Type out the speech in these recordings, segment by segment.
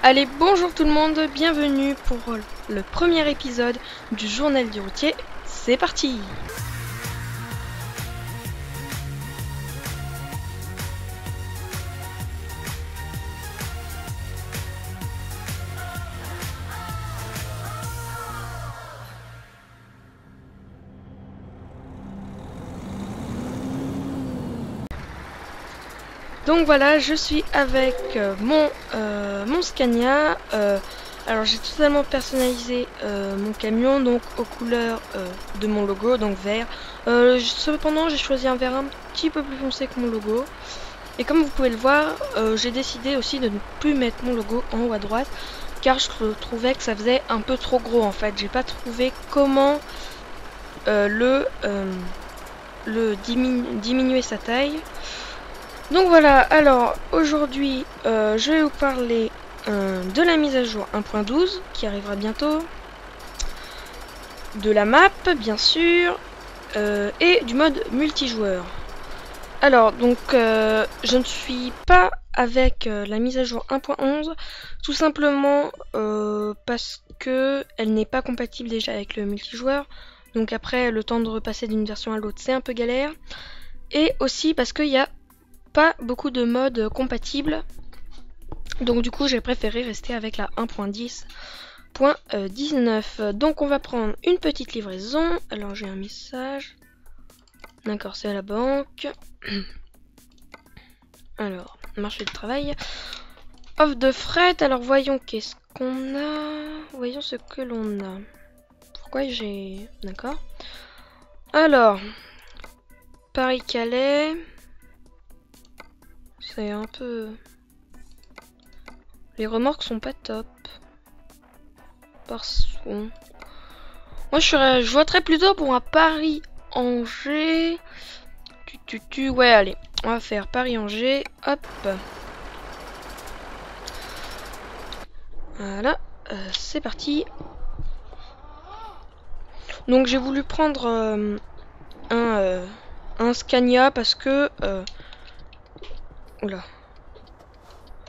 Allez, bonjour tout le monde, bienvenue pour le premier épisode du journal du routier, c'est parti! Donc voilà, je suis avec mon Scania. Alors j'ai totalement personnalisé mon camion, donc aux couleurs de mon logo, donc vert. Cependant, j'ai choisi un vert un petit peu plus foncé que mon logo. Et comme vous pouvez le voir, j'ai décidé aussi de ne plus mettre mon logo en haut à droite, car je trouvais que ça faisait un peu trop gros en fait. J'ai pas trouvé comment diminuer sa taille. Donc voilà, alors aujourd'hui je vais vous parler de la mise à jour 1.12 qui arrivera bientôt, de la map bien sûr, et du mode multijoueur. Alors donc je ne suis pas avec la mise à jour 1.11 tout simplement parce que elle n'est pas compatible déjà avec le multijoueur. Donc après le temps de repasser d'une version à l'autre c'est un peu galère. Et aussi parce qu'il y a pas beaucoup de modes compatibles, donc du coup j'ai préféré rester avec la 1.10.19. Donc on va prendre une petite livraison. Alors j'ai un message, d'accord, c'est à la banque. Alors marché du travail, offre de fret. Alors voyons qu'est-ce qu'on a, voyons ce que l'on a. Pourquoi j'ai, d'accord, alors Paris-Calais, c'est un peu... Les remorques sont pas top. Parce que... Moi je voterais plutôt pour un Paris-Angers. Ouais, allez. On va faire Paris-Angers. Hop. Voilà. C'est parti. Donc j'ai voulu prendre un Scania parce que... Oula.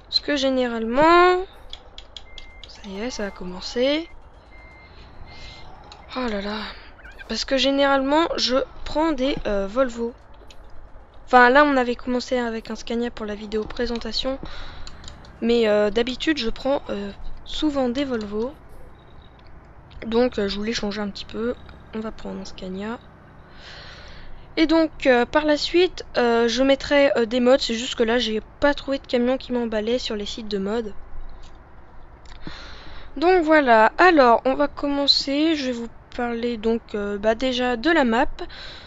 Parce que généralement... Ça y est, ça a commencé. Oh là là. Parce que généralement, je prends des Volvo. Enfin, là, on avait commencé avec un Scania pour la vidéo présentation. Mais d'habitude, je prends souvent des Volvo. Donc, je voulais changer un petit peu. On va prendre un Scania. Et donc, par la suite, je mettrai des mods. C'est juste que là, j'ai pas trouvé de camion qui m'emballait sur les sites de mode. Donc voilà, alors on va commencer, je vais vous parler donc déjà de la map.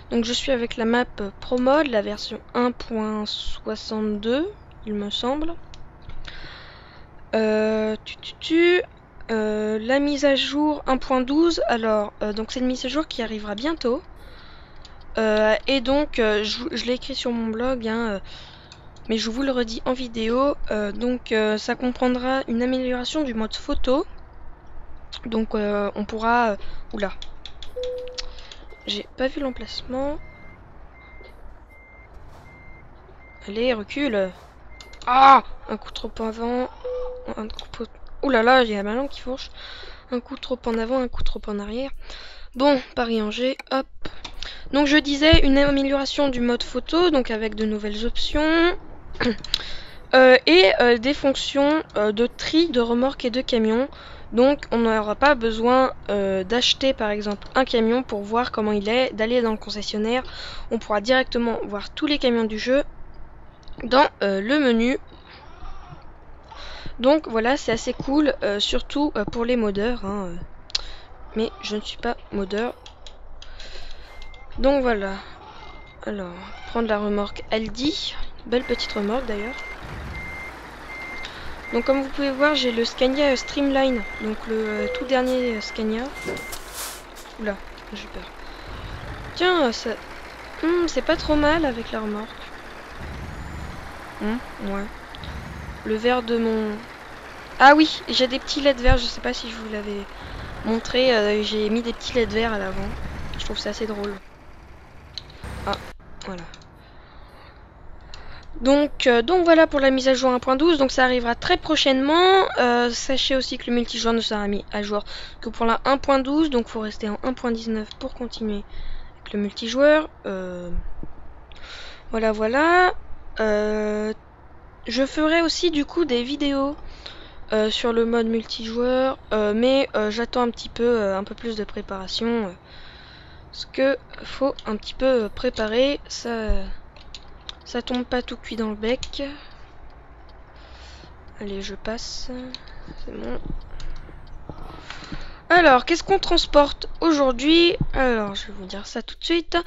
Donc je suis avec la map ProMod, la version 1.62 il me semble. La mise à jour 1.12, alors donc c'est une mise à jour qui arrivera bientôt. Et donc je l'ai écrit sur mon blog, hein, mais je vous le redis en vidéo. Donc ça comprendra une amélioration du mode photo. Donc on pourra... Oula. J'ai pas vu l'emplacement. Allez, recule. Ah, un coup trop en avant. Un coup... Oula là, il y a ma langue qui fourche. Un coup trop en avant, un coup trop en arrière. Bon, Paris-Angers, hop. Donc je disais une amélioration du mode photo, donc avec de nouvelles options. Et des fonctions de tri de remorques et de camions. Donc on n'aura pas besoin d'acheter par exemple un camion pour voir comment il est, d'aller dans le concessionnaire. On pourra directement voir tous les camions du jeu dans le menu. Donc voilà, c'est assez cool, surtout pour les modeurs, hein, mais je ne suis pas modeur. Donc voilà. Alors, prendre la remorque Aldi. Belle petite remorque d'ailleurs. Donc comme vous pouvez voir, j'ai le Scania Streamline, donc le tout dernier Scania. Oula, j'ai peur. Tiens, ça... c'est pas trop mal avec la remorque. Ouais. Le vert de mon... Ah oui, j'ai des petits LED verts, je sais pas si je vous l'avais montré, j'ai mis des petits LED verts à l'avant. Je trouve ça assez drôle. Ah, voilà. Donc voilà pour la mise à jour 1.12, donc ça arrivera très prochainement. Sachez aussi que le multijoueur ne sera mis à jour que pour la 1.12, donc il faut rester en 1.19 pour continuer avec le multijoueur. Voilà. Je ferai aussi du coup des vidéos sur le mode multijoueur, mais j'attends un petit peu, un peu plus de préparation. Parce que faut un petit peu préparer, ça tombe pas tout cuit dans le bec. Allez, je passe. C'est bon. Alors, qu'est-ce qu'on transporte aujourd'hui? Alors, je vais vous dire ça tout de suite.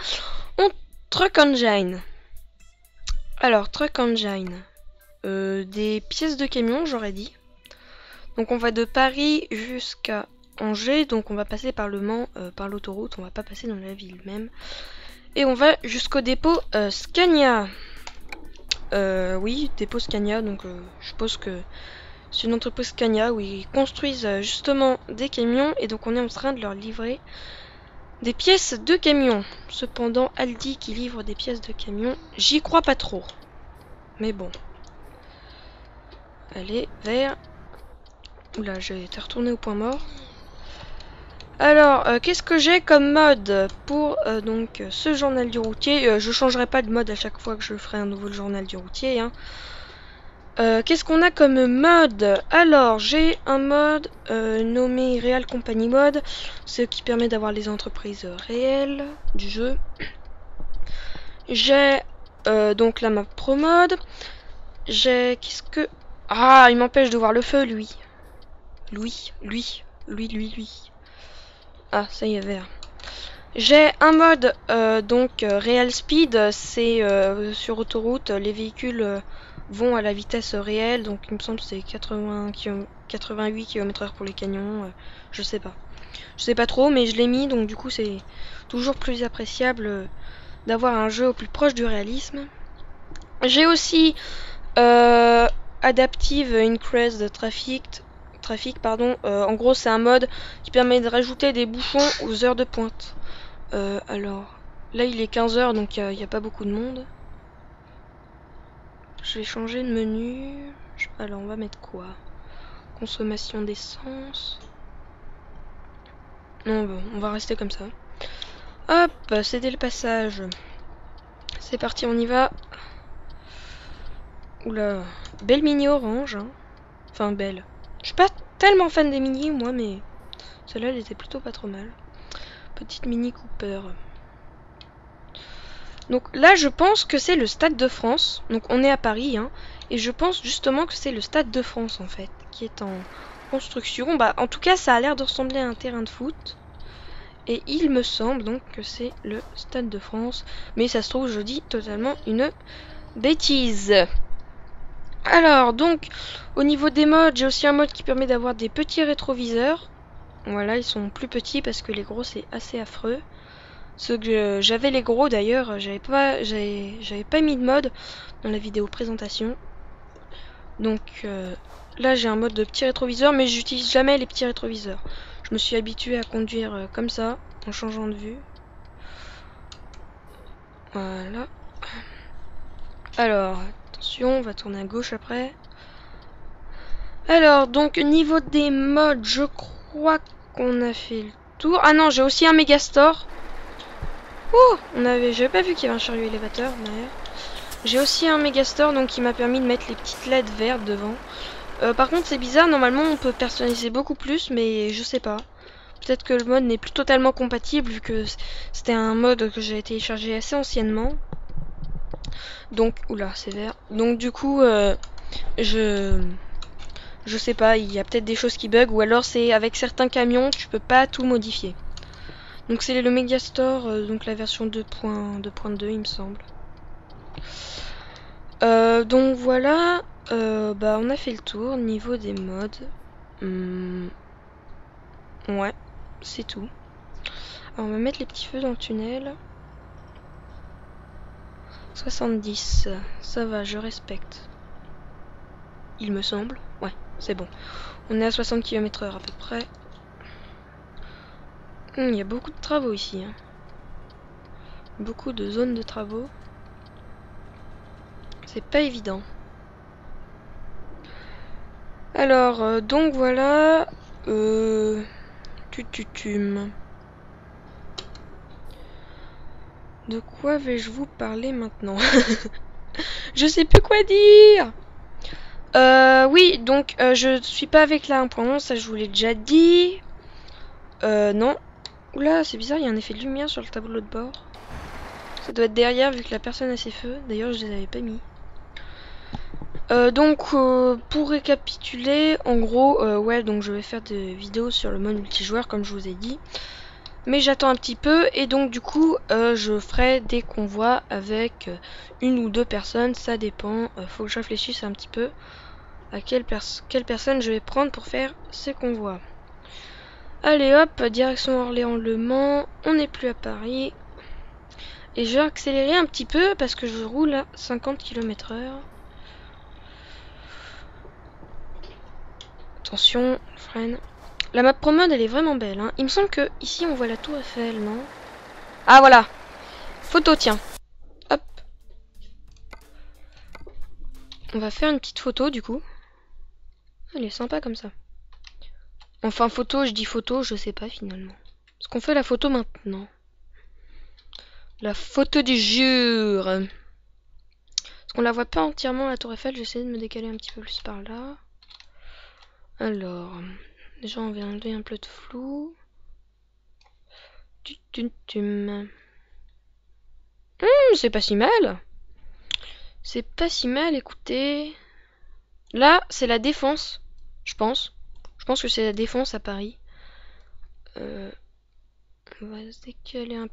On Truck Engine. Alors, Truck Engine. Des pièces de camion, j'aurais dit. Donc, on va de Paris jusqu'à Angers. Donc, on va passer par le Mans, par l'autoroute. On va pas passer dans la ville même. Et on va jusqu'au dépôt Scania. Oui, dépôt Scania. Donc, je suppose que c'est une entreprise Scania où ils construisent justement des camions. Et donc, on est en train de leur livrer des pièces de camion. Cependant, Aldi qui livre des pièces de camion, j'y crois pas trop. Mais bon. Allez, vers... Oula, j'ai été retourné au point mort. Alors, qu'est-ce que j'ai comme mode pour donc ce journal du routier? Je changerai pas de mode à chaque fois que je ferai un nouveau journal du routier. Hein. Qu'est-ce qu'on a comme mode? Alors, j'ai un mode nommé Real Company Mode, ce qui permet d'avoir les entreprises réelles du jeu. J'ai donc la map Pro Mode. J'ai... Qu'est-ce que... Ah, il m'empêche de voir le feu, lui. Lui. Ah, ça y est, vert. J'ai un mode Real Speed, c'est sur autoroute, les véhicules vont à la vitesse réelle, donc il me semble que c'est 88 km/h pour les camions, je sais pas. Je sais pas trop, mais je l'ai mis, donc du coup c'est toujours plus appréciable d'avoir un jeu au plus proche du réalisme. J'ai aussi Adaptive Increase de trafic, en gros c'est un mode qui permet de rajouter des bouchons aux heures de pointe. Alors, là il est 15 h donc il n'y a pas beaucoup de monde. Je vais changer de menu. Alors on va mettre quoi? Consommation d'essence. Non, bon, on va rester comme ça. Hop, c'était le passage. C'est parti, on y va. Oula, belle mini orange. Hein. Enfin, belle. Je suis pas tellement fan des mini, moi, mais celle-là, elle était plutôt pas trop mal. Petite mini Cooper. Donc là, je pense que c'est le Stade de France. Donc on est à Paris, hein. Et je pense justement que c'est le Stade de France, en fait, qui est en construction. Bah, en tout cas, ça a l'air de ressembler à un terrain de foot. Et il me semble donc que c'est le Stade de France. Mais ça se trouve, je dis totalement une bêtise. Alors, donc, au niveau des modes, j'ai aussi un mode qui permet d'avoir des petits rétroviseurs. Voilà, ils sont plus petits parce que les gros, c'est assez affreux. J'avais les gros d'ailleurs, j'avais pas mis de mode dans la vidéo présentation. Donc là j'ai un mode de petit rétroviseur, mais j'utilise jamais les petits rétroviseurs. Je me suis habituée à conduire comme ça, en changeant de vue. Voilà. Alors, attention, on va tourner à gauche après. Alors, donc niveau des modes, je crois qu'on a fait le tour. Ah non, j'ai aussi un Megastore. Oh, j'avais pas vu qu'il y avait un chariot élévateur derrière. J'ai aussi un Megastore donc qui m'a permis de mettre les petites LED vertes devant. Par contre c'est bizarre, normalement on peut personnaliser beaucoup plus, mais je sais pas. Peut-être que le mode n'est plus totalement compatible vu que c'était un mode que j'ai téléchargé assez anciennement. Donc, oula, c'est vert. Donc du coup, je sais pas, il y a peut-être des choses qui bug ou alors c'est avec certains camions tu peux pas tout modifier. Donc c'est le Megastore, donc la version 2.2 il me semble. Donc voilà, bah on a fait le tour niveau des modes. Ouais, c'est tout. Alors on va mettre les petits feux dans le tunnel. 70, ça va, je respecte. Il me semble. Ouais, c'est bon. On est à 60 km/h à peu près. Il y a beaucoup de travaux ici. Hein. Beaucoup de zones de travaux. C'est pas évident. Alors, donc voilà. Tututum. De quoi vais-je vous parler maintenant? Je sais plus quoi dire. Oui, donc je suis pas avec la 1.11, ça je vous l'ai déjà dit. Non. Oula, c'est bizarre, il y a un effet de lumière sur le tableau de bord. Ça doit être derrière vu que la personne a ses feux. D'ailleurs, je les avais pas mis. Donc, pour récapituler, en gros, ouais, donc je vais faire des vidéos sur le mode multijoueur comme je vous ai dit. Mais j'attends un petit peu et donc du coup, je ferai des convois avec une ou deux personnes, ça dépend. Faut que je réfléchisse un petit peu à quelle personne je vais prendre pour faire ces convois. Allez hop, direction Orléans-Le Mans, on n'est plus à Paris. Et je vais accélérer un petit peu parce que je roule à 50 km/h. Attention, freine. La map ProMode elle est vraiment belle. Hein. Il me semble que ici on voit la tour Eiffel, non? Ah voilà. Photo, tiens. Hop. On va faire une petite photo du coup. Elle est sympa comme ça. Enfin photo, je dis photo, je sais pas finalement. Est-ce qu'on fait la photo maintenant? La photo du jour. Parce qu'on la voit pas entièrement la tour Eiffel, j'essaie de me décaler un petit peu plus par là. Alors, déjà on va enlever un peu de flou. C'est pas si mal. C'est pas si mal, écoutez. Là, c'est la Défense, je pense. Je pense que c'est la Défense à Paris. On va se décaler un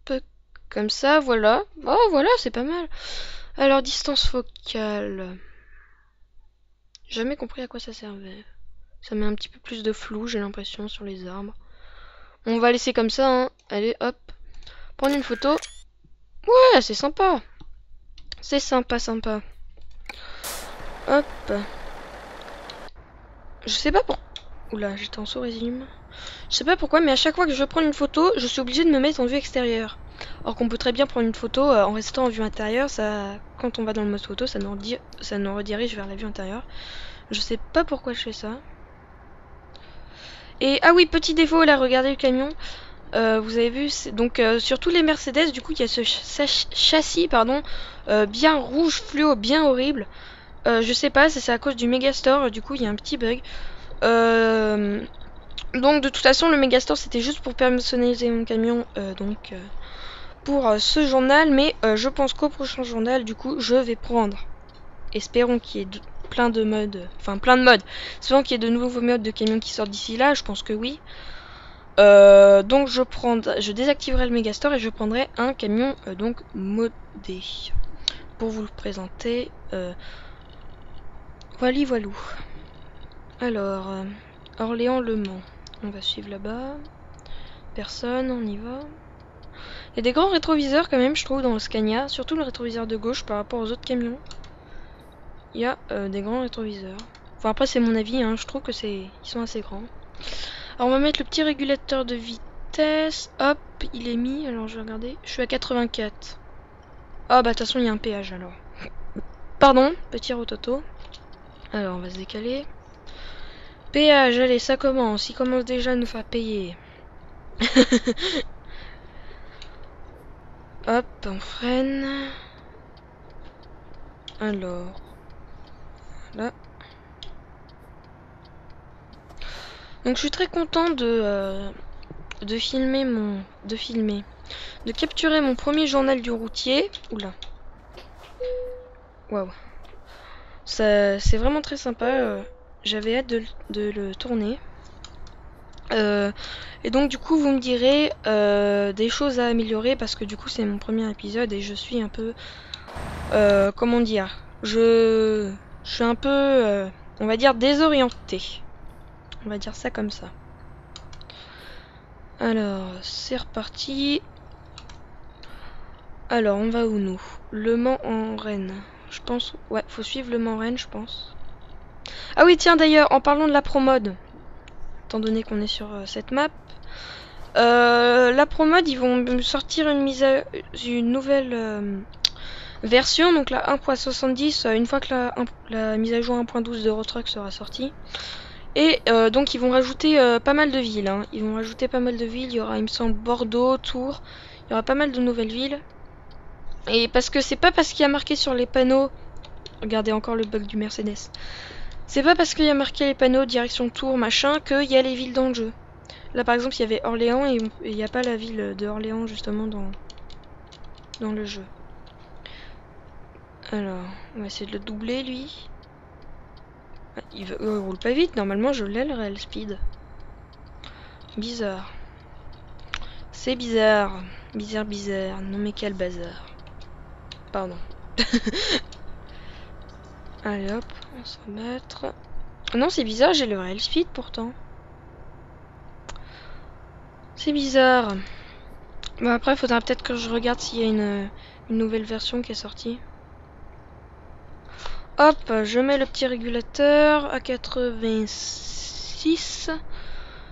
peu comme ça, voilà. Oh, voilà, c'est pas mal. Alors, distance focale. Jamais compris à quoi ça servait. Ça met un petit peu plus de flou, j'ai l'impression, sur les arbres. On va laisser comme ça, hein. Allez, hop. Prendre une photo. Ouais, c'est sympa. C'est sympa, sympa. Hop. Je sais pas pourquoi. Oula, j'étais en sous-régime. Je sais pas pourquoi, mais à chaque fois que je veux prendre une photo, je suis obligée de me mettre en vue extérieure. Or qu'on peut très bien prendre une photo en restant en vue intérieure. Ça, quand on va dans le mode photo, ça nous redirige vers la vue intérieure. Je sais pas pourquoi je fais ça. Et ah oui, petit défaut là, regardez le camion. Vous avez vu, donc sur tous les Mercedes, du coup, il y a ce châssis, pardon, bien rouge fluo, bien horrible. Je sais pas, c'est à cause du Megastore, du coup, il y a un petit bug. Donc de toute façon, le Megastore, c'était juste pour personnaliser mon camion, pour ce journal, mais je pense qu'au prochain journal, du coup, je vais prendre. Espérons qu'il y ait plein de modes, espérons qu'il y ait de nouveaux modes de camions qui sortent d'ici là, je pense que oui. Donc je désactiverai le Megastore et je prendrai un camion donc modé pour vous le présenter. Voilou. Alors, Orléans-Le Mans. On va suivre là-bas. Personne, on y va. Il y a des grands rétroviseurs quand même, je trouve, dans le Scania. Surtout le rétroviseur de gauche par rapport aux autres camions. Il y a des grands rétroviseurs. Enfin après c'est mon avis, hein, je trouve que ils sont assez grands. Alors on va mettre le petit régulateur de vitesse. Hop, il est mis. Alors je vais regarder. Je suis à 84. Ah bah de toute façon il y a un péage alors. Pardon, petit rototo. Alors on va se décaler. Péage, allez ça commence. Il commence déjà à nous faire payer. Hop, on freine. Alors. Là. Donc je suis très content de capturer mon premier journal du routier. Oula. Waouh. C'est vraiment très sympa. J'avais hâte de le tourner. Et donc du coup vous me direz des choses à améliorer parce que du coup c'est mon premier épisode et je suis un peu comment dire, je suis un peu on va dire désorientée. On va dire ça comme ça. Alors c'est reparti. Alors on va où nous? Le Mans en Rennes. Je pense, ouais, faut suivre le Mans Rennes je pense. Ah oui tiens d'ailleurs, en parlant de la ProMode, étant donné qu'on est sur cette map, La Promode, ils vont sortir une nouvelle version, donc la 1.70, une fois que la mise à jour 1.12 d'Eurotruck sera sortie. Et donc ils vont rajouter pas mal de villes. Hein. Ils vont rajouter pas mal de villes. Il y aura, il me semble, Bordeaux, Tours. Il y aura pas mal de nouvelles villes. Et parce que c'est pas parce qu'il y a marqué sur les panneaux. Regardez encore le bug du Mercedes. C'est pas parce qu'il y a marqué les panneaux direction Tours machin qu'il y a les villes dans le jeu. Là par exemple il y avait Orléans et il n'y a pas la ville de Orléans justement dans le jeu. Alors on va essayer de le doubler lui. Il roule pas vite, normalement je l'ai le réel speed. Bizarre. C'est bizarre. Bizarre. Non mais quel bazar. Pardon. Allez hop, on va se remettre. Non c'est bizarre, j'ai le réel speed pourtant. C'est bizarre. Bon après il faudra peut-être que je regarde s'il y a une nouvelle version qui est sortie. Hop, je mets le petit régulateur à 86.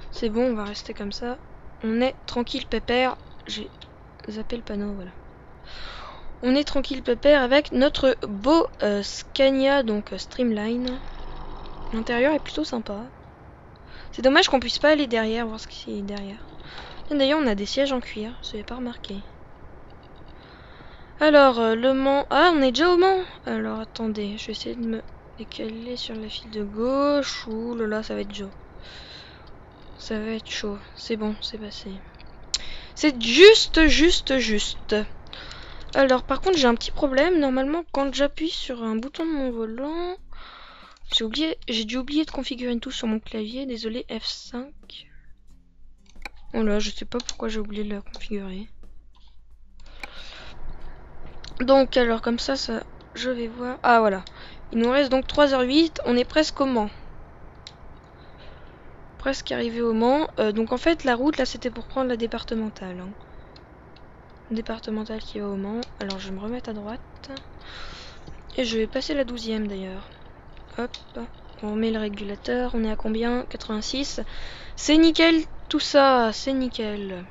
C'est bon, on va rester comme ça. On est tranquille pépère. J'ai zappé le panneau, voilà. On est tranquille pépère avec notre beau Scania, donc Streamline. L'intérieur est plutôt sympa. C'est dommage qu'on puisse pas aller derrière, voir ce qu'il y a derrière. D'ailleurs, on a des sièges en cuir, je n'avais pas remarqué. Alors, le Mans... Ah, on est déjà au Mans. Alors, attendez, je vais essayer de me décaler sur la file de gauche. Ouh là là, ça va être chaud. Ça va être chaud. C'est bon, c'est passé. C'est juste. Alors, par contre, j'ai un petit problème. Normalement, quand j'appuie sur un bouton de mon volant... J'ai dû oublier de configurer une touche sur mon clavier. Désolé, F5. Oh là, je sais pas pourquoi j'ai oublié de la configurer. Donc alors comme ça, je vais voir. Ah voilà. Il nous reste donc 3h08. On est presque au Mans. Presque arrivé au Mans. Donc en fait la route là c'était pour prendre la départementale. Hein. Départementale qui va au Mans. Alors je vais me remettre à droite. Et je vais passer la 12e d'ailleurs. Hop. On remet le régulateur. On est à combien? 86. C'est nickel tout ça. C'est nickel.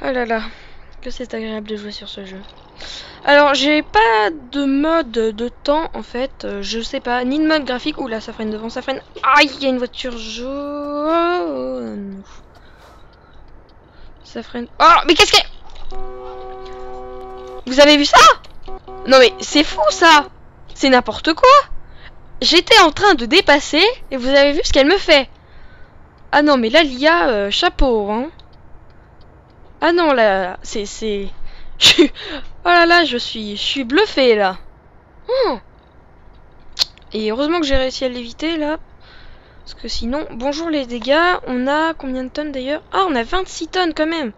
Oh là là. Que c'est agréable de jouer sur ce jeu. Alors j'ai pas de mode de temps en fait, je sais pas, ni de mode graphique. Oula ça freine devant, ça freine. Aïe, il y a une voiture jaune. Ça freine. Oh mais qu'est-ce que... Vous avez vu ça? Non mais c'est fou ça. C'est n'importe quoi. J'étais en train de dépasser et vous avez vu ce qu'elle me fait. Ah non mais là l'IA, chapeau hein. Ah non là, c'est... Oh là là, je suis bluffé là. Oh. Et heureusement que j'ai réussi à l'éviter là. Parce que sinon, bonjour les dégâts. On a combien de tonnes d'ailleurs? Ah, on a 26 tonnes quand même.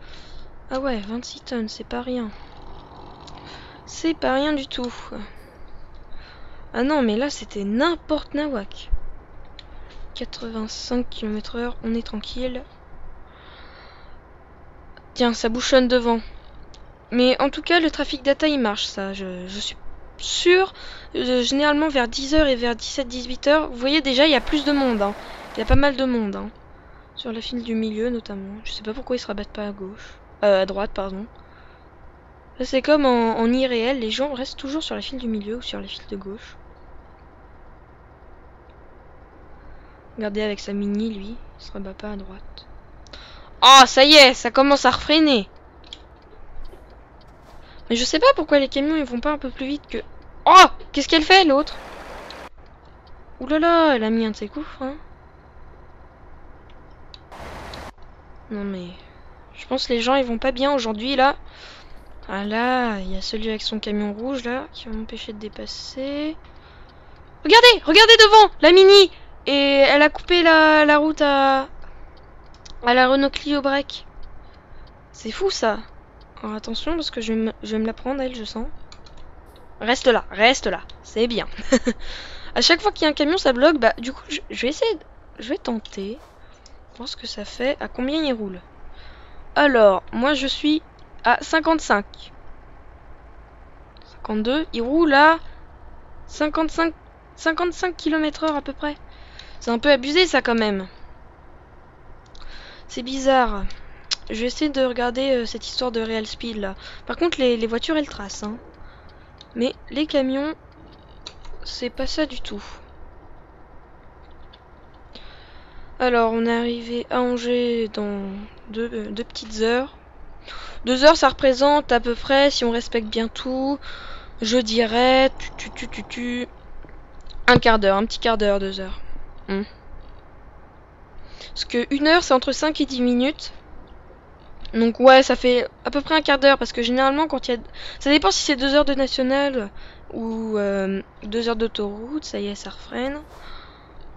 Ah ouais, 26 tonnes, c'est pas rien. C'est pas rien du tout. Ah non, mais là c'était n'importe nawak. 85 km/h, on est tranquille. Tiens, ça bouchonne devant. Mais en tout cas, le trafic data il marche, ça. Je suis sûre. Généralement vers 10h et vers 17-18h, vous voyez déjà, il y a plus de monde. Hein. Il y a pas mal de monde. Hein. Sur la file du milieu notamment. Je sais pas pourquoi ils se rabattent pas à gauche. À droite, pardon. C'est comme en irréel, les gens restent toujours sur la file du milieu ou sur la file de gauche. Regardez avec sa mini, lui, il se rabat pas à droite. Oh, ça y est, ça commence à refréner. Mais je sais pas pourquoi les camions ils vont pas un peu plus vite que... Oh, qu'est-ce qu'elle fait l'autre? Ouh là là, elle a mis un de ses coups, hein. Non mais... Je pense que les gens ils vont pas bien aujourd'hui là. Ah là, il y a celui avec son camion rouge là qui va m'empêcher de dépasser. Regardez, regardez devant, la mini. Et elle a coupé la route à la Renault Clio Break. C'est fou ça. Alors attention parce que je vais me la prendre elle, je sens. Reste là, c'est bien. À chaque fois qu'il y a un camion ça bloque, bah du coup je vais essayer, je vais tenter. Voir ce que ça fait, à combien il roule. Alors, moi je suis à 55. 52, il roule à 55 km/h à peu près. C'est un peu abusé ça quand même. C'est bizarre. Je vais essayer de regarder cette histoire de Real Speed là. Par contre, les voitures elles tracent. Hein. Mais les camions, c'est pas ça du tout. Alors, on est arrivé à Angers dans deux petites heures. 2 heures, ça représente à peu près, si on respecte bien tout, je dirais, un quart d'heure, un petit quart d'heure, 2 heures. Parce que 1 heure, c'est entre 5 et 10 minutes. Donc ouais, ça fait à peu près un quart d'heure, parce que généralement, quand il y a... Ça dépend si c'est 2 heures de nationale ou 2 heures d'autoroute, ça y est, ça refreine.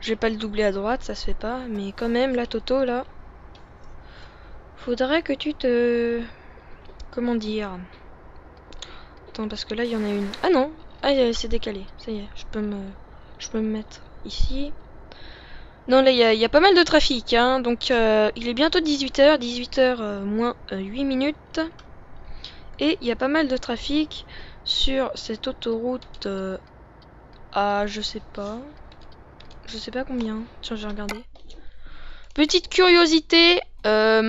Je vais pas le doubler à droite, ça se fait pas, mais quand même, la Toto, là... Faudrait que tu te... Comment dire? Attends, parce que là, il y en a une. Ah non! Ah, c'est décalé. Ça y est, je peux me mettre ici. Non, là, il y a pas mal de trafic, hein. Donc, il est bientôt 18h. 18h moins 8 minutes. Et il y a pas mal de trafic sur cette autoroute à... Je sais pas. Je sais pas combien. Tiens, je vais regarder. Petite curiosité. À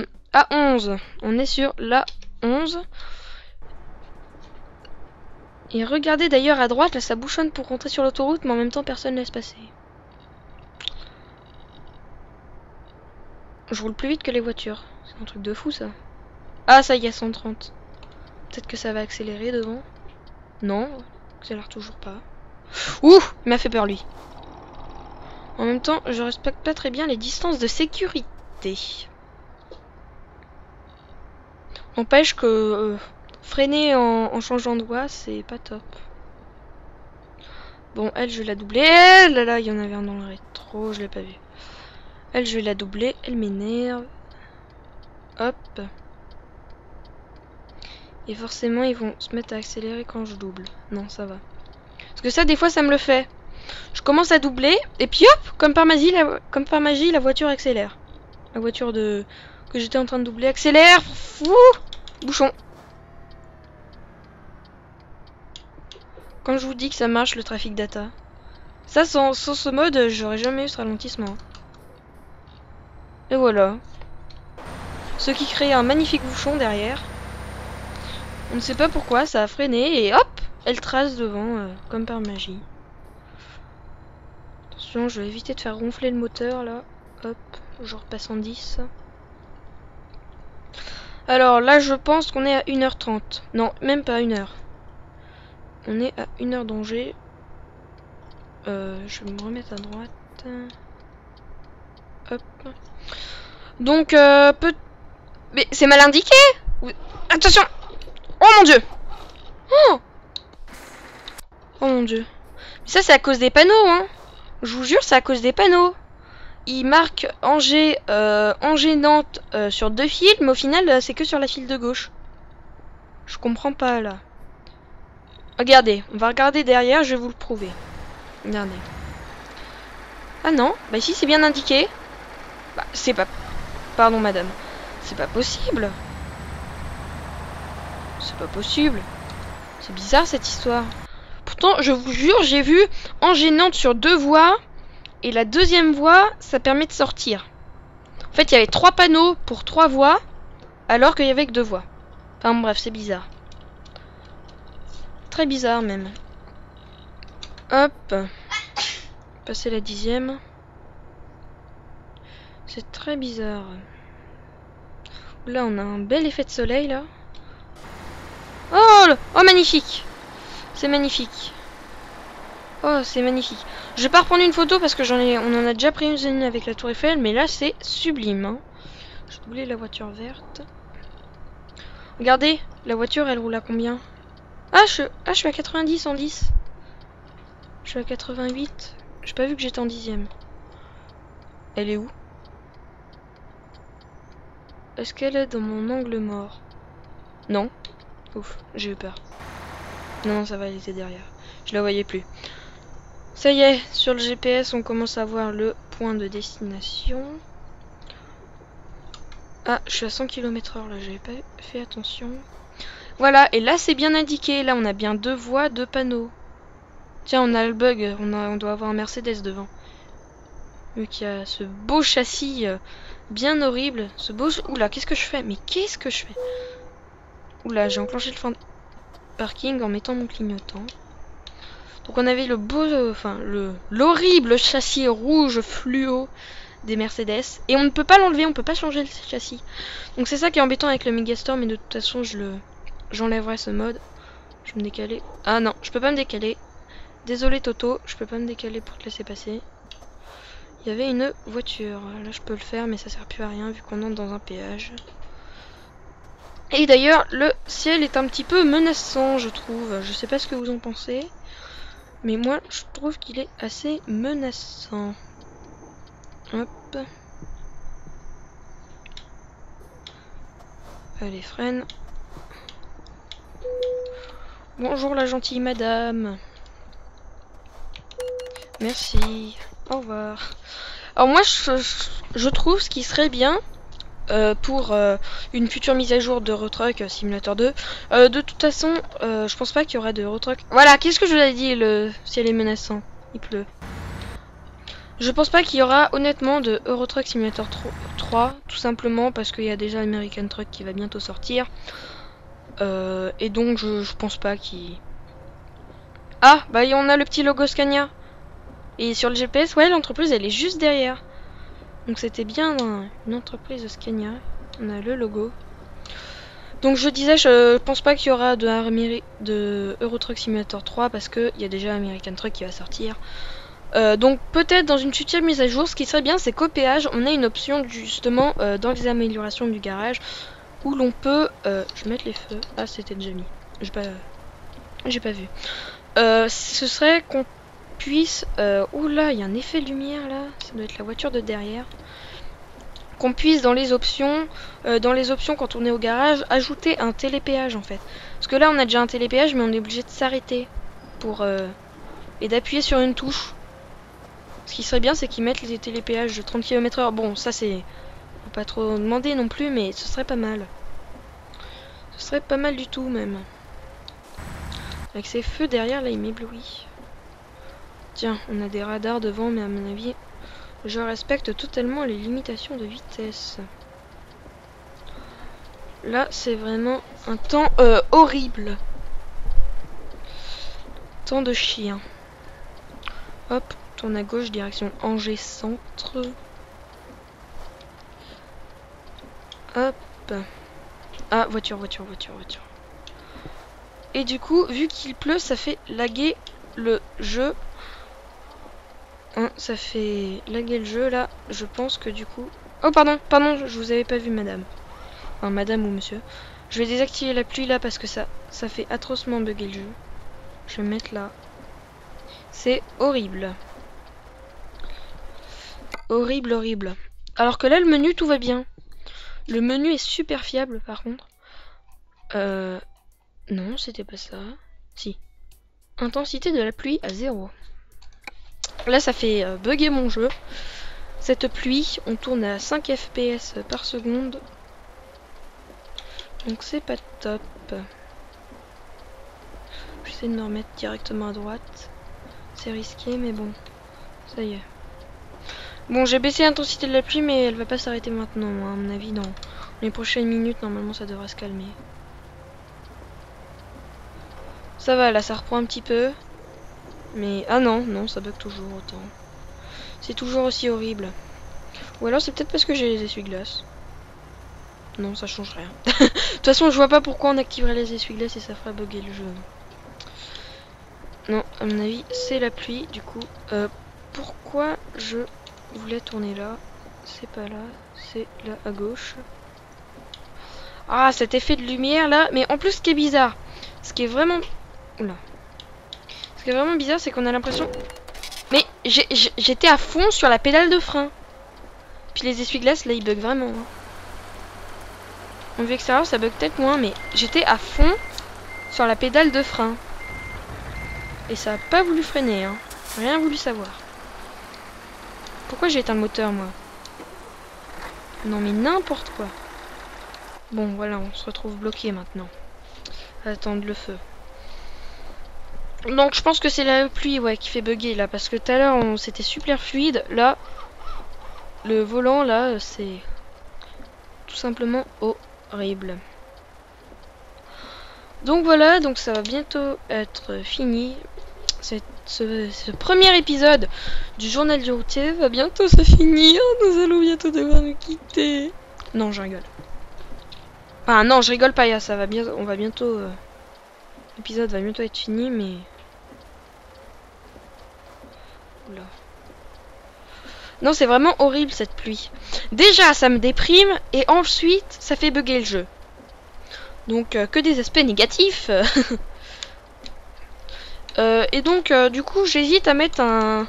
11. On est sur la 11. Et regardez d'ailleurs à droite, là ça bouchonne pour rentrer sur l'autoroute, mais en même temps personne laisse passer. Je roule plus vite que les voitures. C'est un truc de fou ça. Ah ça y est, 130. Peut-être que ça va accélérer devant. Non, accélère toujours pas. Ouh, il m'a fait peur lui. En même temps, je respecte pas très bien les distances de sécurité. N'empêche que freiner en changeant de voie, c'est pas top. Bon, elle, je vais la doubler. Là, là, il y en avait un dans le rétro, je l'ai pas vu. Elle, je vais la doubler. Elle m'énerve. Hop. Et forcément, ils vont se mettre à accélérer quand je double. Non, ça va. Parce que ça, des fois, ça me le fait. Je commence à doubler, et puis hop, comme par magie, la voiture accélère. La voiture que j'étais en train de doubler accélère. Fou. Bouchon. Quand je vous dis que ça marche, le trafic data. Ça, sans ce mode, j'aurais jamais eu ce ralentissement. Et voilà. Ce qui crée un magnifique bouchon derrière. On ne sait pas pourquoi, ça a freiné et hop, elle trace devant comme par magie. Attention, je vais éviter de faire ronfler le moteur là. Hop, je repasse en 10. Alors là, je pense qu'on est à 1h30. Non, même pas 1h. On est à 1h d'Angers. Je vais me remettre à droite. Hop. Donc, mais c'est mal indiqué. Attention. Oh mon dieu. Oh mon dieu. Mais ça, c'est à cause des panneaux, hein. Je vous jure, c'est à cause des panneaux. Ils marquent Angers, Angers-Nantes sur 2 fils, mais au final, c'est que sur la file de gauche. Je comprends pas, là. Regardez, on va regarder derrière, je vais vous le prouver. Regardez. Ah non, bah ici, c'est bien indiqué. Bah, c'est pas... Pardon, madame. C'est pas possible. C'est pas possible. C'est bizarre, cette histoire. Pourtant, je vous jure, j'ai vu Angers-Nantes sur 2 voies. Et la deuxième voie, ça permet de sortir. En fait, il y avait 3 panneaux pour 3 voies, alors qu'il y avait que 2 voies. Enfin bref, c'est bizarre. Très bizarre même. Hop. Passer la 10e. C'est très bizarre. Là, on a un bel effet de soleil, là. Oh, oh magnifique. C'est magnifique. Oh, c'est magnifique. Je vais pas reprendre une photo parce que on en a déjà pris une avec la Tour Eiffel, mais là c'est sublime. Hein. Je vais doubler la voiture verte. Regardez, la voiture elle roule à combien? Je suis à 90 en 10. Je suis à 88. J'ai pas vu que j'étais en 10e. Elle est où? Est-ce qu'elle est dans mon angle mort? Non. Ouf, j'ai eu peur. Non, ça va, elle était derrière. Je la voyais plus. Ça y est, sur le GPS, on commence à voir le point de destination. Ah, je suis à 100 km/h là, j'avais pas fait attention. Voilà, et là c'est bien indiqué. Là, on a bien 2 voies, 2 panneaux. Tiens, on a le bug, on doit avoir un Mercedes devant. Vu qu'il y a ce beau châssis bien horrible. Ce beau... Oula, qu'est-ce que je fais? Mais qu'est-ce que je fais? Oula, j'ai enclenché le frein de parking en mettant mon clignotant. Donc on avait le beau... Enfin, l'horrible châssis rouge fluo des Mercedes. Et on ne peut pas l'enlever, on peut pas changer le châssis. Donc c'est ça qui est embêtant avec le Megastore, mais de toute façon, j'enlèverai ce mode. Je vais me décaler. Ah non, je peux pas me décaler. Désolé Toto, je peux pas me décaler pour te laisser passer. Il y avait une voiture. Là, je peux le faire, mais ça sert plus à rien vu qu'on entre dans un péage. Et d'ailleurs, le ciel est un petit peu menaçant, je trouve. Je sais pas ce que vous en pensez. Mais moi, je trouve qu'il est assez menaçant. Hop. Allez, freine. Bonjour la gentille madame. Merci. Au revoir. Alors moi, je trouve ce qui serait bien pour une future mise à jour de Euro Truck Simulator 2. De toute façon, je pense pas qu'il y aura de Euro Truck. Voilà, qu'est-ce que je vous ai dit, le ciel est menaçant. Il pleut. Je pense pas qu'il y aura honnêtement de Euro Truck Simulator 3, tout simplement parce qu'il y a déjà American Truck qui va bientôt sortir. Et donc je pense pas qu'il... Ah, bah on a le petit logo Scania. Et sur le GPS, ouais, l'entreprise elle est juste derrière. Donc c'était bien une entreprise de Scania. On a le logo. Donc je disais, je pense pas qu'il y aura de Euro Truck Simulator 3 parce qu'il y a déjà American Truck qui va sortir. Donc peut-être dans une future mise à jour, ce qui serait bien, c'est qu'au péage, on a une option justement dans les améliorations du garage où l'on peut... je vais mettre les feux. Ah, c'était déjà mis. J'ai pas vu. Ce serait qu'on puisse... oula, il y a un effet de lumière là. Ça doit être la voiture de derrière. Qu'on puisse dans les options quand on est au garage, ajouter un télépéage en fait. Parce que là, on a déjà un télépéage, mais on est obligé de s'arrêter pour... et d'appuyer sur une touche. Ce qui serait bien, c'est qu'ils mettent les télépéages de 30 km/h. Bon, ça c'est... Faut pas trop demander non plus, mais ce serait pas mal. Ce serait pas mal du tout, même. Avec ces feux derrière, là, il m'éblouit. Tiens, on a des radars devant, mais à mon avis, je respecte totalement les limitations de vitesse. Là, c'est vraiment un temps horrible. Temps de chien. Hop, tourne à gauche, direction Angers Centre. Hop. Ah, voiture. Et du coup, vu qu'il pleut, ça fait laguer le jeu. Hein, ça fait laguer le jeu, là. Je pense que du coup... Oh, pardon, je vous avais pas vu, madame. Enfin, madame ou monsieur. Je vais désactiver la pluie, là, parce que ça fait atrocement bugger le jeu. Je vais me mettre là. C'est horrible. Horrible. Alors que là, le menu, tout va bien. Le menu est super fiable, par contre. Non, c'était pas ça. Si. Intensité de la pluie à 0. Là, ça fait bugger mon jeu. Cette pluie, on tourne à 5 FPS par seconde. Donc c'est pas top. J'essaie de me remettre directement à droite. C'est risqué, mais bon. Ça y est. Bon, j'ai baissé l'intensité de la pluie, mais elle va pas s'arrêter maintenant. À mon avis, dans les prochaines minutes, normalement, ça devrait se calmer. Ça va, là, ça reprend un petit peu. Mais... Ah non, ça bug toujours autant. C'est toujours aussi horrible. Ou alors, c'est peut-être parce que j'ai les essuie-glaces. Non, ça change rien. De toute façon, je vois pas pourquoi on activerait les essuie-glaces et ça ferait bugger le jeu. Non, à mon avis, c'est la pluie. Du coup, pourquoi je voulais tourner là? C'est pas là, c'est là à gauche. Ah, cet effet de lumière là. Mais en plus, ce qui est bizarre, ce qui est vraiment... Oula. Ce qui est vraiment bizarre, c'est qu'on a l'impression... Mais j'étais à fond sur la pédale de frein. Puis les essuie-glaces, là, ils bug vraiment. Hein. En vue extérieure, ça bug peut-être moins, mais j'étais à fond sur la pédale de frein. Et ça a pas voulu freiner, hein. Rien voulu savoir. Pourquoi j'ai éteint le moteur, moi? Non, mais n'importe quoi. Bon, voilà, on se retrouve bloqué maintenant. Attendre le feu. Donc, je pense que c'est la pluie, ouais, qui fait bugger, là. Parce que tout à l'heure, c'était super fluide. Là, le volant, là, c'est tout simplement horrible. Donc voilà, donc ça va bientôt être fini. Ce premier épisode du journal du routier va bientôt se finir. Nous allons bientôt devoir nous quitter. Non, je rigole. Enfin non, je rigole pas, ça va bien, on va bientôt... l'épisode va bientôt être fini, mais... Oula. Non, c'est vraiment horrible cette pluie. Déjà, ça me déprime, et ensuite, ça fait bugger le jeu. Donc, que des aspects négatifs. Et donc, du coup, j'hésite à mettre un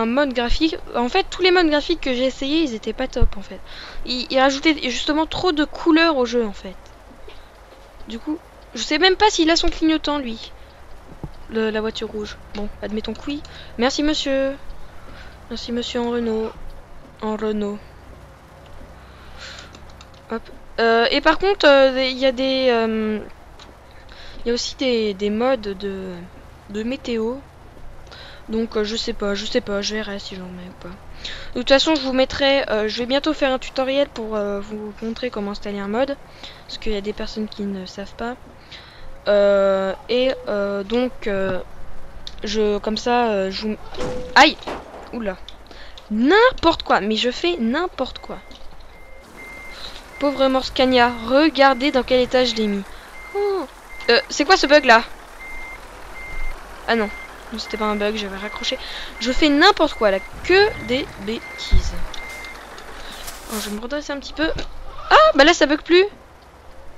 mode graphique. En fait, tous les modes graphiques que j'ai essayé, ils étaient pas top, en fait. Ils rajoutaient justement trop de couleurs au jeu, en fait. Du coup, je sais même pas s'il a son clignotant, lui. La voiture rouge. Bon, admettons que oui. Merci, monsieur. Merci, monsieur en Renault. En Renault. Hop. Et par contre, il y a des... il y a aussi des modes de météo. Donc je sais pas, je verrai si j'en mets ou pas. De toute façon, je vous mettrai, je vais bientôt faire un tutoriel pour vous montrer comment installer un mode. Parce qu'il y a des personnes qui ne savent pas. Donc, comme ça, je vous... Aïe! Oula! N'importe quoi, mais je fais n'importe quoi. Pauvre Morscania, regardez dans quel état je l'ai mis. Oh. C'est quoi ce bug là? Ah non, c'était pas un bug, j'avais raccroché. Je fais n'importe quoi là, que des bêtises. Alors, je vais me redresser un petit peu. Ah, bah là ça bug plus.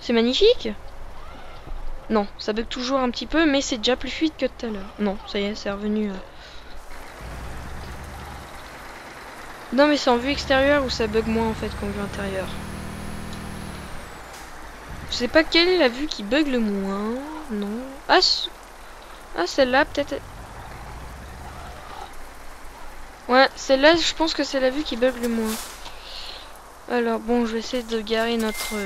C'est magnifique. Non, ça bug toujours un petit peu, mais c'est déjà plus fluide que tout à l'heure. Non, ça y est, c'est revenu. Non, mais c'est en vue extérieure ou ça bug moins en fait qu'en vue intérieure. Je sais pas quelle est la vue qui bug le moins. Non. Ah, celle-là, peut-être. Ouais, celle-là, je pense que c'est la vue qui bug le moins. Alors, bon, je vais essayer de garer notre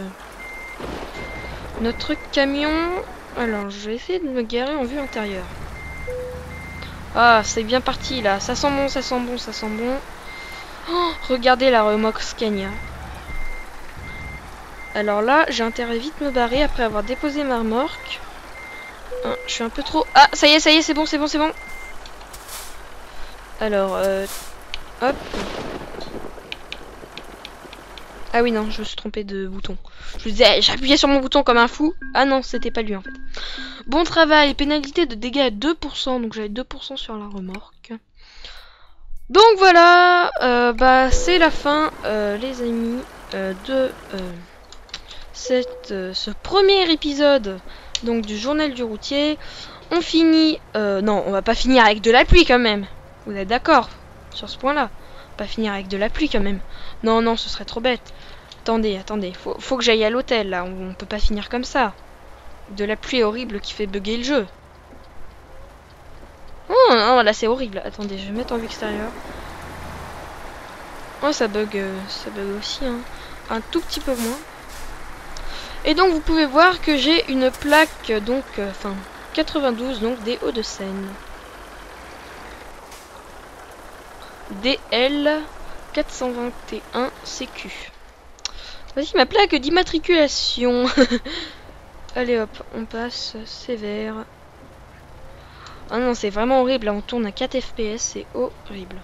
camion. Alors, je vais essayer de me garer en vue intérieure. Ah, c'est bien parti, là. Ça sent bon, ça sent bon, ça sent bon. Oh, regardez la remorque Scania. Alors là, j'ai intérêt à vite me barrer après avoir déposé ma remorque. Je suis un peu trop... Ah, ça y est, c'est bon, c'est bon, c'est bon. Alors, hop. Ah oui, non, je me suis trompée de bouton. Je me disais, j'ai appuyé sur mon bouton comme un fou. Ah non, c'était pas lui en fait. Bon travail, pénalité de dégâts à 2%. Donc j'avais 2% sur la remorque. Donc voilà, bah c'est la fin, les amis, de ce premier épisode donc du journal du routier. On finit, non, on va pas finir avec de la pluie quand même. Vous êtes d'accord sur ce point-là? Pas finir avec de la pluie quand même. Non, non, ce serait trop bête. Attendez, faut que j'aille à l'hôtel là, on peut pas finir comme ça. De la pluie horrible qui fait bugger le jeu. Oh non, là c'est horrible. Attendez, je vais mettre en vue extérieure. Oh, ça bug aussi, hein. Un tout petit peu moins. Et donc vous pouvez voir que j'ai une plaque, donc, 92, donc des Hauts-de-Seine. DL 421 CQ. Voici ma plaque d'immatriculation. Allez hop, on passe sévère. Ah non, c'est vraiment horrible. Là, on tourne à 4 FPS, c'est horrible.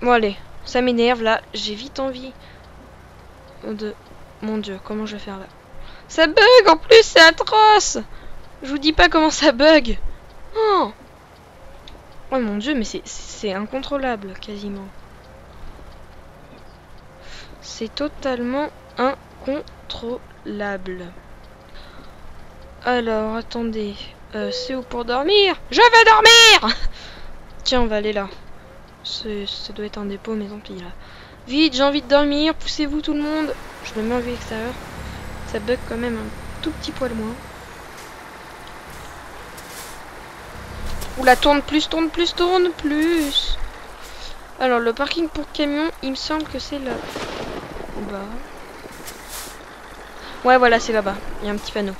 Bon, allez, ça m'énerve là. J'ai vite envie de... Mon dieu, comment je vais faire là? Ça bug en plus, c'est atroce! Je vous dis pas comment ça bug. Oh, oh mon dieu, mais c'est incontrôlable quasiment. C'est totalement incontrôlable. Alors, attendez. C'est où pour dormir? Je vais dormir! Tiens, on va aller là. Ça doit être un dépôt, mais tant pis là. Vite, j'ai envie de dormir. Poussez-vous tout le monde. Je me mets en vue extérieure. Ça bug quand même un tout petit poil moins. Oula, tourne plus, tourne plus, tourne plus. Alors, le parking pour camion, il me semble que c'est là. Bas. Ouais, voilà, c'est là-bas. Il y a un petit panneau.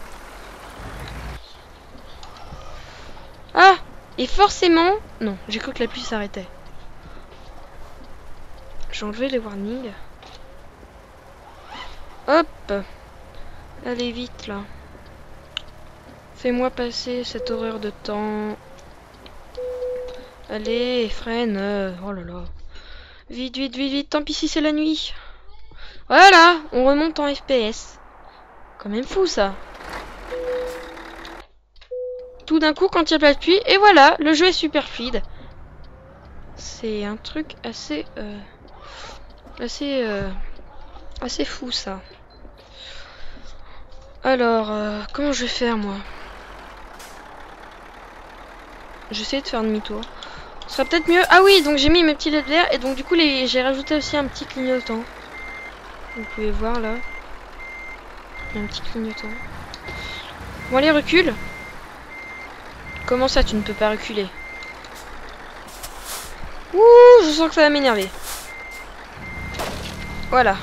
Ah! Et forcément... Non, j'ai cru que la pluie s'arrêtait. J'ai enlevé les warnings. Allez vite là. Fais-moi passer cette horreur de temps. Allez, freine. Oh là là. Vite, vite, vite, vite. Tant pis si c'est la nuit. Voilà, on remonte en FPS. Quand même fou ça. Tout d'un coup quand il n'y a pas de pluie, et voilà, le jeu est super fluide. C'est un truc assez assez fou ça. Alors, comment je vais faire moi? J'essaie de faire demi-tour. Ce sera peut-être mieux. Ah oui, donc j'ai mis mes petits LED verts et donc du coup j'ai rajouté aussi un petit clignotant. Vous pouvez voir là. Il y a un petit clignotant. Bon allez, recule. Comment ça tu ne peux pas reculer? Ouh, je sens que ça va m'énerver. Voilà.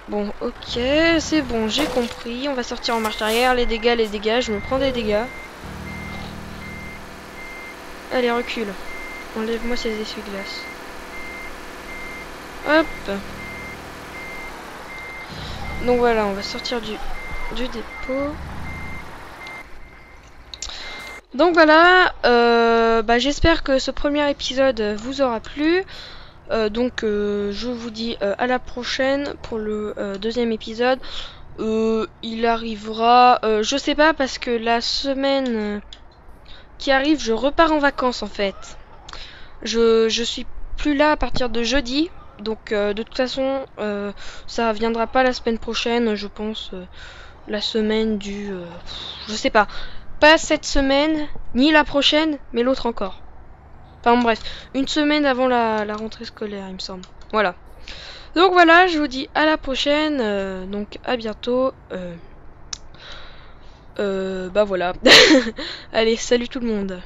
Bon, ok, c'est bon, j'ai compris. On va sortir en marche arrière. Les dégâts, je me prends des dégâts. Allez, recule. Enlève-moi ces essuie-glaces. Hop. Donc voilà, on va sortir du dépôt. Donc voilà, j'espère que ce premier épisode vous aura plu. Je vous dis à la prochaine pour le deuxième épisode. Il arrivera, je sais pas, parce que la semaine qui arrive, je repars en vacances en fait. Je suis plus là à partir de jeudi. Donc de toute façon, ça viendra pas la semaine prochaine, je pense. La semaine du... je sais pas. Pas cette semaine, ni la prochaine, mais l'autre encore. Enfin bref, une semaine avant la rentrée scolaire, il me semble. Voilà. Donc voilà, je vous dis à la prochaine. Donc à bientôt. Voilà. Allez, salut tout le monde.